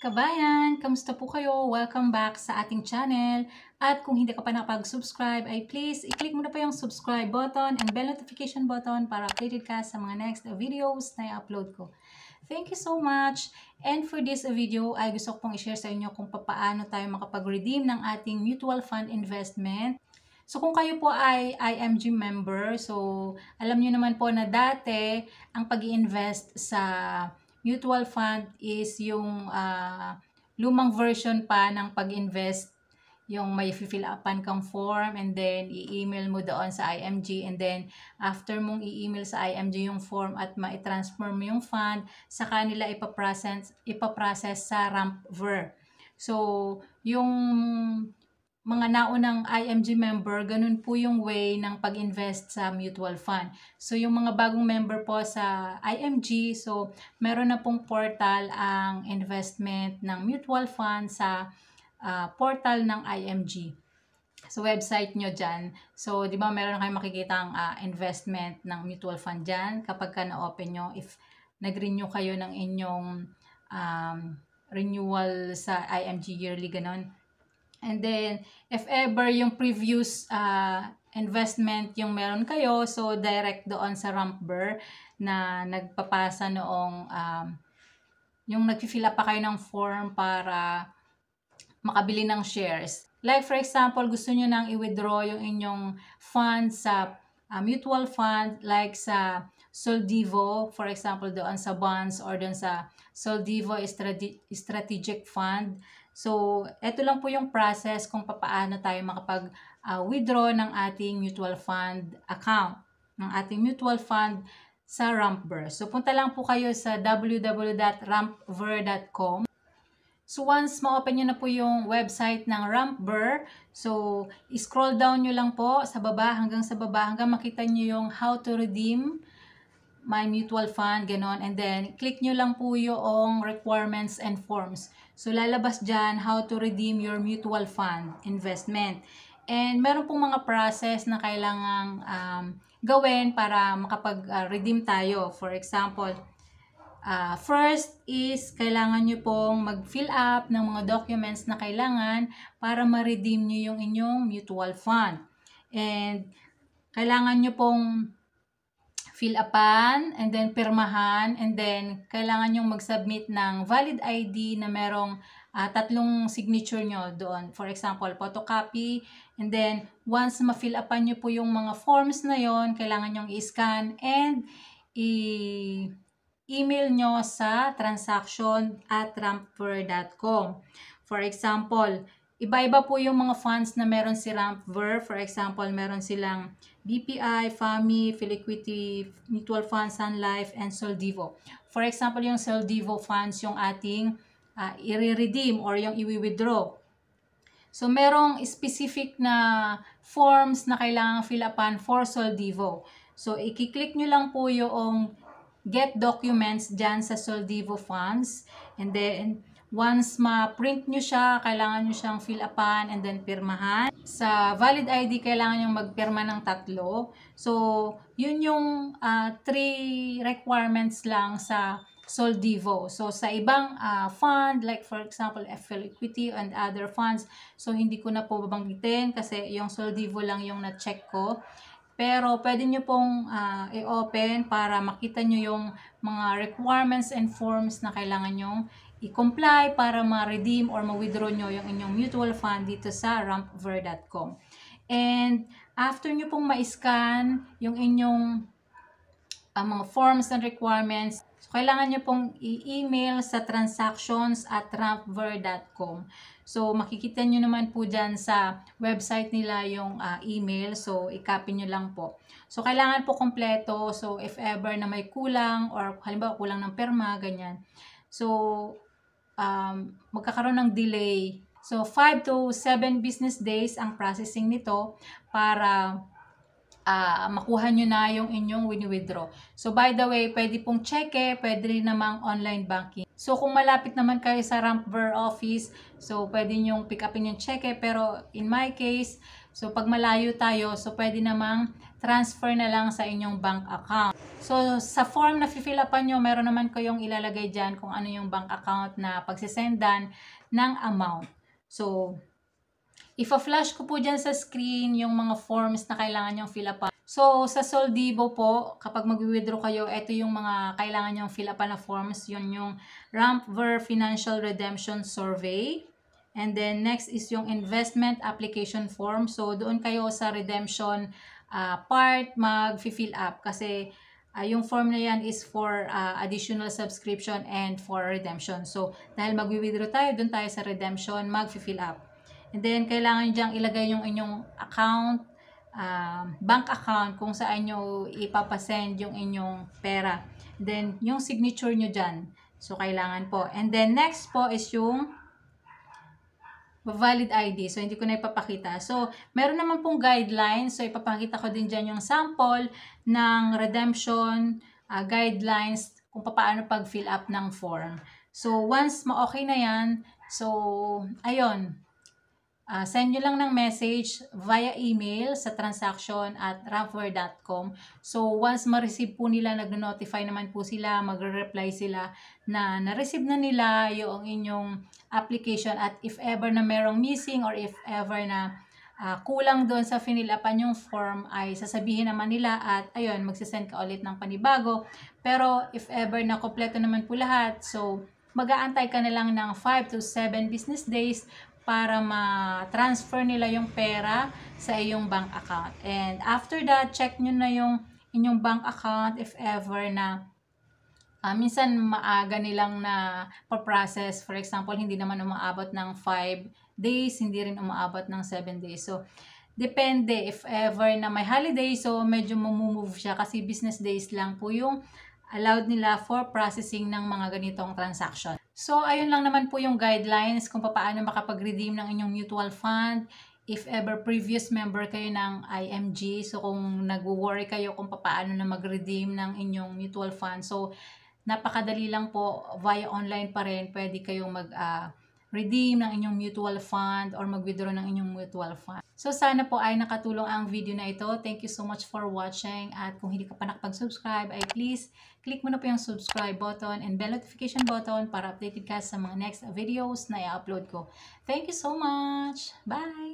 Kabayan, kamusta po kayo? Welcome back sa ating channel. At kung hindi ka pa nakapag-subscribe, ay please i-click mo na pa yung subscribe button and bell notification button para updated ka sa mga next videos na i-upload ko. Thank you so much. And for this video, ay gusto ko pong i-share sa inyo kung paano tayo makapag-redeem ng ating mutual fund investment. So kung kayo po ay IMG member, so alam niyo naman po na dati ang pag-i-invest sa mutual fund is yung lumang version pa ng pag-invest, yung may fill upan kang form and then i-email mo doon sa IMG, and then after mong i-email sa IMG yung form at ma-transfer mo yung fund, sa kanila ipaprocess sa RampVer. So yung mga naunang IMG member, ganun po yung way ng pag-invest sa mutual fund. So, yung mga bagong member po sa IMG, so, meron na pong portal ang investment ng mutual fund sa portal ng IMG. So, website nyo dyan. So, di ba meron na kayong makikita ang investment ng mutual fund dyan kapag ka na-open nyo, if nag-renew kayo ng inyong renewal sa IMG yearly, ganun. And then, if ever yung previous investment yung meron kayo, so direct doon sa RampVer na nagpapasa noong yung nag-fill up pa kayo ng form para makabili ng shares. Like for example, gusto nyo nang i-withdraw yung inyong funds sa mutual fund, like sa Soldivo, for example, doon sa bonds or doon sa Soldivo Strategic Fund. So, ito lang po yung process kung paano tayo makapag-withdraw ng ating mutual fund account, ng ating mutual fund sa RampVer. So, punta lang po kayo sa www.rampver.com. So, once ma-open nyo na po yung website ng RampVer, so, scroll down nyo lang po sa baba hanggang makita nyo yung how to redeem my mutual fund, ganon. And then, click nyo lang po yung requirements and forms. So, lalabas dyan how to redeem your mutual fund investment. And meron pong mga process na kailangang gawin para makapag-redeem tayo. For example, first is kailangan nyo pong mag-fill up ng mga documents na kailangan para ma-redeem nyo yung inyong mutual fund. And kailangan nyo pong fill upan, and then pirmahan, and then kailangan yung mag-submit ng valid ID na merong tatlong signature nyo doon. For example, photocopy, and then once ma-fill upan nyo po yung mga forms na yon, kailangan nyong i-scan and email nyo sa transaction@rampver.com. For example, iba-iba po yung mga funds na meron si RampVer. For example, meron silang BPI, FAMI, Philiquity, Mutual Fund, Sun Life, and Soldivo. For example, yung Soldivo funds yung ating i-redeem or yung i-withdraw. So, merong specific na forms na kailangan fill upan for Soldivo. So, i-click nyo lang po yung get documents dyan sa Soldivo funds, and then once ma-print nyo siya, kailangan nyo siyang fill upan and then pirmahan. Sa valid ID, kailangan nyo magpirma ng 3. So, yun yung 3 requirements lang sa Soldivo. So, sa ibang fund, like for example, Philiquity and other funds, so hindi ko na po babanggitin kasi yung Soldivo lang yung na-check ko. Pero pwede nyo pong i-open para makita nyo yung mga requirements and forms na kailangan nyong i-comply para ma-redeem or ma-withdraw nyo yung inyong mutual fund dito sa rampver.com. And after nyo pong ma-scan yung inyong mga forms and requirements, so kailangan nyo pong i-email sa transactions@rampver.com. So, makikita nyo naman po dyan sa website nila yung email. So, i-copy nyo lang po. So, kailangan po kompleto. So, if ever na may kulang or halimbawa kulang ng perma, ganyan. So, magkakaroon ng delay. So, 5 to 7 business days ang processing nito para makuha nyo na yung inyong wini-withdraw. So, by the way, pwede pong cheque, pwede rin namang online banking. So, kung malapit naman kayo sa RampVer office, so, pwede nyong pick upin yung cheque. Pero, in my case, so, pag malayo tayo, so, pwede namang transfer na lang sa inyong bank account. So, sa form na fill upan nyo, meron naman kayong ilalagay dyan kung ano yung bank account na pagsisendan ng amount. So, ipa-flash ko po dyan sa screen yung mga forms na kailangan nyong fill upan. So, sa Soldivo po, kapag mag-withdraw kayo, ito yung mga kailangan nyong fill upan na forms. Yun yung RampVer Financial Redemption Survey. And then, next is yung investment application form. So, doon kayo sa redemption part mag-fill up. Kasi, yung form na yan is for additional subscription and for redemption. So, dahil mag-withdraw tayo, doon tayo sa redemption, mag-fill up. And then, kailangan dyang ilagay yung inyong account, bank account, kung saan nyo ipapasend yung inyong pera. And then, yung signature nyo dyan. So, kailangan po. And then, next po is yung valid ID. So, hindi ko na ipapakita. So, meron naman pong guidelines. So, ipapakita ko din dyan yung sample ng redemption guidelines kung paano pag-fill up ng form. So, once ma-okay na yan, so, ayun, send nyo lang ng message via email sa transaction@rampver.com. So, once ma-receive po nila, nag-notify naman po sila, magre-reply sila na na-receive na nila yung inyong application, at if ever na merong missing or if ever na kulang doon sa finilapan yung form, ay sasabihin naman nila at ayun, magsisend ka ulit ng panibago. Pero if ever na kompleto naman po lahat, so mag-aantay ka na lang ng 5 to 7 business days para ma-transfer nila yung pera sa iyong bank account. And after that, check nyo na yung inyong bank account if ever na minsan maaga nilang na pa-process. For example, hindi naman umaabot ng 5 days, hindi rin umaabot ng 7 days. So, depende if ever na may holiday, so medyo mamumove siya kasi business days lang po yung allowed nila for processing ng mga ganitong transaction. So, ayun lang naman po yung guidelines kung paano makapag-redeem ng inyong mutual fund. If ever previous member kayo ng IMG, so kung nag-worry kayo kung paano na mag-redeem ng inyong mutual fund, so napakadali lang po, via online pa rin, pwede kayong mag-redeem ng inyong mutual fund or mag-withdraw ng inyong mutual fund. So, sana po ay nakatulong ang video na ito. Thank you so much for watching. At kung hindi ka pa nakapag-subscribe, ay please click mo na po yung subscribe button and bell notification button para updated ka sa mga next videos na i-upload ko. Thank you so much! Bye!